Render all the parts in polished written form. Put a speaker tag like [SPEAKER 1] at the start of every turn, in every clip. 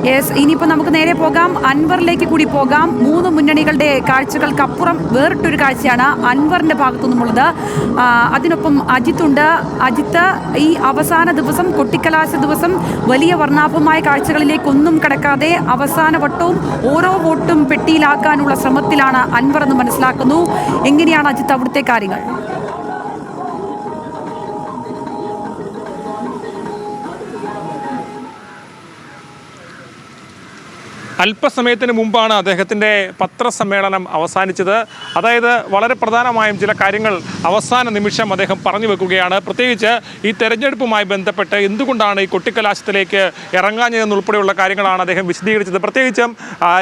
[SPEAKER 1] Yes, ഇനിയിപ്പോൾ നമുക്ക് നേരെ പോകാം, അൻവറിലേക്ക് കൂടി പോകാം. മൂന്ന് മുന്നണികളുടെ കാഴ്ചകൾക്കപ്പുറം വേറിട്ടൊരു കാഴ്ചയാണ് അൻവറിൻ്റെ ഭാഗത്തു നിന്നുമുള്ളത്. അതിനൊപ്പം അജിത്തുണ്ട്. അജിത്ത്, ഈ അവസാന ദിവസം, കൊട്ടിക്കലാശ ദിവസം, വലിയ വർണ്ണാഭമായ കാഴ്ചകളിലേക്കൊന്നും കടക്കാതെ അവസാന വട്ടവും ഓരോ വോട്ടും പെട്ടിയിലാക്കാനുള്ള ശ്രമത്തിലാണ് അൻവർ എന്ന് മനസ്സിലാക്കുന്നു. എങ്ങനെയാണ് അജിത്ത് അവിടുത്തെ കാര്യങ്ങൾ?
[SPEAKER 2] അല്പസമയത്തിന് മുമ്പാണ് അദ്ദേഹത്തിൻ്റെ പത്രസമ്മേളനം അവസാനിച്ചത്. അതായത് വളരെ പ്രധാനമായും ചില കാര്യങ്ങൾ അവസാന നിമിഷം അദ്ദേഹം പറഞ്ഞു വെക്കുകയാണ്. പ്രത്യേകിച്ച് ഈ തെരഞ്ഞെടുപ്പുമായി ബന്ധപ്പെട്ട് എന്തുകൊണ്ടാണ് ഈ കൊട്ടിക്കലാശത്തിലേക്ക് ഇറങ്ങാഞ്ഞതെന്നുൾപ്പെടെയുള്ള കാര്യങ്ങളാണ് അദ്ദേഹം വിശദീകരിച്ചത്. പ്രത്യേകിച്ചും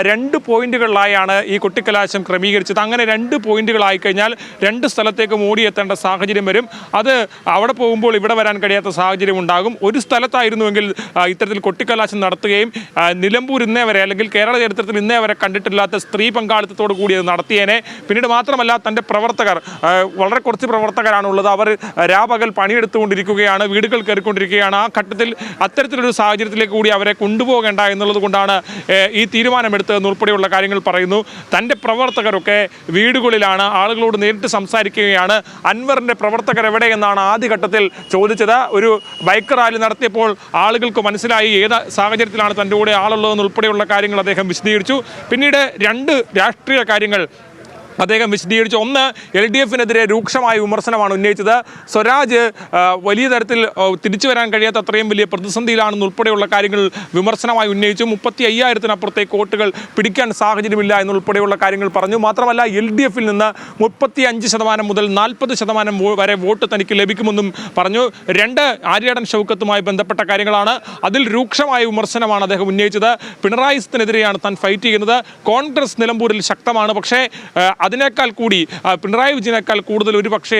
[SPEAKER 2] 2 പോയിന്റുകളിലായാണ് ഈ കൊട്ടിക്കലാശം ക്രമീകരിച്ചത്. അങ്ങനെ 2 പോയിന്റുകളായി കഴിഞ്ഞാൽ 2 സ്ഥലത്തേക്ക് ഓടിയെത്തേണ്ട സാഹചര്യം വരും. അത് അവിടെ പോകുമ്പോൾ ഇവിടെ വരാൻ കഴിയാത്ത സാഹചര്യം ഉണ്ടാകും. ഒരു സ്ഥലത്തായിരുന്നുവെങ്കിൽ ഇത്തരത്തിൽ കൊട്ടിക്കലാശം നടത്തുകയും നിലമ്പൂർ ഇന്നേ വരെ, അല്ലെങ്കിൽ കേരള ചരിത്രത്തിൽ ഇന്നേ വരെ കണ്ടിട്ടില്ലാത്ത സ്ത്രീ പങ്കാളിത്തത്തോടു കൂടി അത് നടത്തിയേനെ. പിന്നീട് മാത്രമല്ല, തൻ്റെ പ്രവർത്തകർ, വളരെ കുറച്ച് പ്രവർത്തകരാണുള്ളത്, അവർ രാപകൽ പണിയെടുത്തുകൊണ്ടിരിക്കുകയാണ്, വീടുകൾ കയറിക്കൊണ്ടിരിക്കുകയാണ്. ആ ഘട്ടത്തിൽ അത്തരത്തിലൊരു സാഹചര്യത്തിലേക്ക് കൂടി അവരെ കൊണ്ടുപോകേണ്ട എന്നുള്ളത് കൊണ്ടാണ് ഈ തീരുമാനമെടുത്തതെന്നുൾപ്പെടെയുള്ള കാര്യങ്ങൾ പറയുന്നു. തൻ്റെ പ്രവർത്തകരൊക്കെ വീടുകളിലാണ്, ആളുകളോട് നേരിട്ട് സംസാരിക്കുകയാണ്. അൻവറിൻ്റെ പ്രവർത്തകർ എവിടെയെന്നാണ് ആദ്യഘട്ടത്തിൽ ചോദിച്ചത്. ഒരു ബൈക്ക് റാലി നടത്തിയപ്പോൾ ആളുകൾക്ക് മനസ്സിലായി ഏത് സാഹചര്യത്തിലാണ് തൻ്റെ കൂടെ ആളുള്ളതെന്നുൾപ്പെടെയുള്ള കാര്യങ്ങൾ അദ്ദേഹം വിശദീകരിച്ചു. പിന്നീട് 2 രാഷ്ട്രീയ കാര്യങ്ങൾ അദ്ദേഹം വിശദീകരിച്ചു. ഒന്ന്, LDF-നെതിരെ രൂക്ഷമായ വിമർശനമാണ് ഉന്നയിച്ചത്. സ്വരാജ് വലിയ തരത്തിൽ തിരിച്ചു വരാൻ കഴിയാത്ത അത്രയും വലിയ പ്രതിസന്ധിയിലാണെന്നുൾപ്പെടെയുള്ള കാര്യങ്ങൾ വിമർശനമായി ഉന്നയിച്ചു. 35,000-ത്തിനപ്പുറത്തേക്ക് വോട്ടുകൾ പിടിക്കാൻ സാഹചര്യമില്ല എന്നുൾപ്പെടെയുള്ള കാര്യങ്ങൾ പറഞ്ഞു. മാത്രമല്ല, LDF-ൽ നിന്ന് 35% മുതൽ 40% വരെ വോട്ട് തനിക്ക് ലഭിക്കുമെന്നും പറഞ്ഞു. 2, ആര്യാടൻ ഷൗക്കത്തുമായി ബന്ധപ്പെട്ട കാര്യങ്ങളാണ്. അതിൽ രൂക്ഷമായ വിമർശനമാണ് അദ്ദേഹം ഉന്നയിച്ചത്. പിണറായിക്കെതിരെയാണ് താൻ ഫൈറ്റ് ചെയ്യുന്നത്. കോൺഗ്രസ് നിലമ്പൂരിൽ ശക്തമാണ്, പക്ഷേ അതിനേക്കാൾ കൂടി പിണറായി വിജയനേക്കാൾ കൂടുതൽ ഒരു പക്ഷേ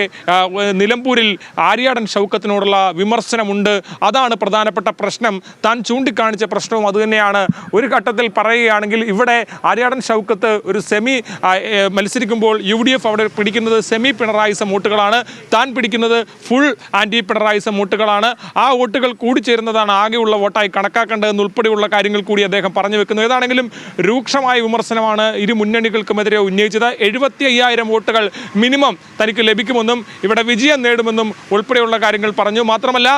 [SPEAKER 2] നിലമ്പൂരിൽ ആര്യാടൻ ഷൗക്കത്തിനോടുള്ള വിമർശനമുണ്ട്. അതാണ് പ്രധാനപ്പെട്ട പ്രശ്നം. താൻ ചൂണ്ടിക്കാണിച്ച പ്രശ്നവും അതുതന്നെയാണ്. ഒരു ഘട്ടത്തിൽ പറയുകയാണെങ്കിൽ ഇവിടെ ആര്യാടൻ ഷൗക്കത്ത് ഒരു സെമി മത്സരിക്കുമ്പോൾ UDF അവിടെ പിടിക്കുന്നത് സെമി പിണറായിസം വോട്ടുകളാണ്, താൻ പിടിക്കുന്നത് ഫുൾ ആൻറ്റി പിണറായിസം വോട്ടുകളാണ്. ആ വോട്ടുകൾ കൂടിച്ചേരുന്നതാണ് ആകെയുള്ള വോട്ടായി കണക്കാക്കേണ്ടതെന്നുൾപ്പെടെയുള്ള കാര്യങ്ങൾ കൂടി അദ്ദേഹം പറഞ്ഞു വെക്കുന്നു. ഏതാണെങ്കിലും രൂക്ഷമായ വിമർശനമാണ് ഇരു മുന്നണികൾക്കുമെതിരെ ഉന്നയിച്ചത്. 75,000 വോട്ടുകൾ മിനിമം തനിക്ക് ലഭിക്കുമെന്നും ഇവിടെ വിജയം നേടുമെന്നും ഉൾപ്പെടെയുള്ള കാര്യങ്ങൾ പറഞ്ഞു. മാത്രമല്ല,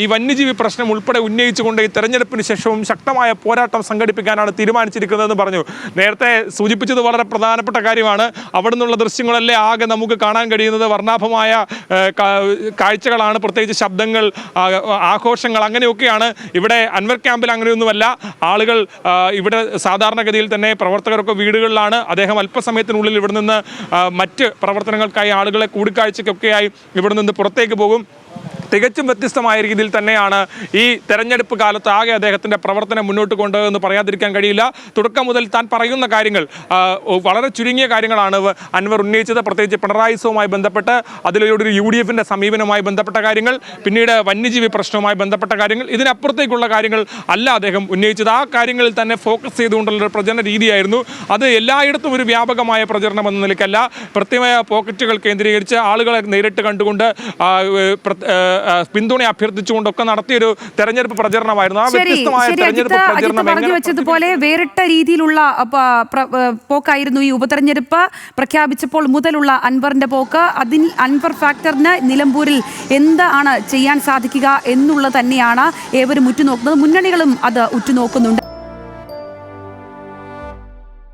[SPEAKER 2] ഈ വന്യജീവി പ്രശ്നം ഉൾപ്പെടെ ഉന്നയിച്ചുകൊണ്ട് ഈ തെരഞ്ഞെടുപ്പിന് ശേഷവും ശക്തമായ പോരാട്ടം സംഘടിപ്പിക്കാനാണ് തീരുമാനിച്ചിരിക്കുന്നതെന്ന് പറഞ്ഞു. നേരത്തെ സൂചിപ്പിച്ചത് വളരെ പ്രധാനപ്പെട്ട കാര്യമാണ്. അവിടെ നിന്നുള്ള ദൃശ്യങ്ങളല്ലേ ആകെ നമുക്ക് കാണാൻ കഴിയുന്നത് വർണ്ണാഭമായ കാഴ്ചകളാണ്, പ്രത്യേകിച്ച് ശബ്ദങ്ങൾ, ആഘോഷങ്ങൾ, അങ്ങനെയൊക്കെയാണ്. ഇവിടെ അൻവർ ക്യാമ്പിൽ അങ്ങനെയൊന്നുമല്ല. ആളുകൾ ഇവിടെ സാധാരണഗതിയിൽ തന്നെ പ്രവർത്തകരൊക്കെ വീടുകളിലാണ്. അദ്ദേഹം അല്പസമയത്തിനുള്ളിൽ ഇവിടെ നിന്ന് മറ്റ് പ്രവർത്തനങ്ങൾക്കായി, ആളുകളെ കൂടിക്കാഴ്ചയ്ക്കൊക്കെയായി ഇവിടെ നിന്ന് പുറത്തേക്ക് പോകും. തികച്ചും വ്യത്യസ്തമായ രീതിയിൽ തന്നെയാണ് ഈ തെരഞ്ഞെടുപ്പ് കാലത്ത് ആകെ അദ്ദേഹത്തിൻ്റെ പ്രവർത്തനം മുന്നോട്ട് കൊണ്ടുപോകുമെന്ന് പറയാതിരിക്കാൻ കഴിയില്ല. തുടക്കം മുതൽ താൻ പറയുന്ന കാര്യങ്ങൾ വളരെ ചുരുങ്ങിയ കാര്യങ്ങളാണ് അൻവർ ഉന്നയിച്ചത്. പ്രത്യേകിച്ച് പിണറായിസവുമായി ബന്ധപ്പെട്ട് അതിലൊരു UDF-ൻ്റെ സമീപനവുമായി ബന്ധപ്പെട്ട കാര്യങ്ങൾ, പിന്നീട് വന്യജീവി പ്രശ്നവുമായി ബന്ധപ്പെട്ട കാര്യങ്ങൾ, ഇതിനപ്പുറത്തേക്കുള്ള കാര്യങ്ങൾ അല്ല അദ്ദേഹം ഉന്നയിച്ചത്. ആ കാര്യങ്ങളിൽ തന്നെ ഫോക്കസ് ചെയ്തുകൊണ്ടുള്ളൊരു പ്രചരണ രീതിയായിരുന്നു. അത് എല്ലായിടത്തും ഒരു വ്യാപകമായ പ്രചരണം എന്ന നിലയ്ക്കല്ല, പ്രത്യേകമായ പോക്കറ്റുകൾ കേന്ദ്രീകരിച്ച് ആളുകളെ നേരിട്ട് കണ്ടുകൊണ്ട് പിന്തുണ അഭ്യർത്ഥിച്ചുകൊണ്ടൊക്കെ നടത്തിയൊരു തെരഞ്ഞെടുപ്പ് പ്രചരണമായിരുന്നു. ആ വ്യത്യസ്തമായ തെരഞ്ഞെടുപ്പ് പ്രചരണം
[SPEAKER 1] പറഞ്ഞു വെച്ചതുപോലെ വേറിട്ട രീതിയിലുള്ള പോക്കായിരുന്നു ഈ ഉപതെരഞ്ഞെടുപ്പ് പ്രഖ്യാപിച്ചപ്പോൾ മുതലുള്ള അൻവറിന്റെ പോക്ക്. അതിൽ അൻവർ ഫാക്ടറിന് നിലമ്പൂരിൽ എന്താണ് ചെയ്യാൻ സാധിക്കുക എന്നുള്ളത് തന്നെയാണ് ഏവരും ഉറ്റുനോക്കുന്നത്. മുന്നണികളും അത് ഉറ്റുനോക്കുന്നുണ്ട്.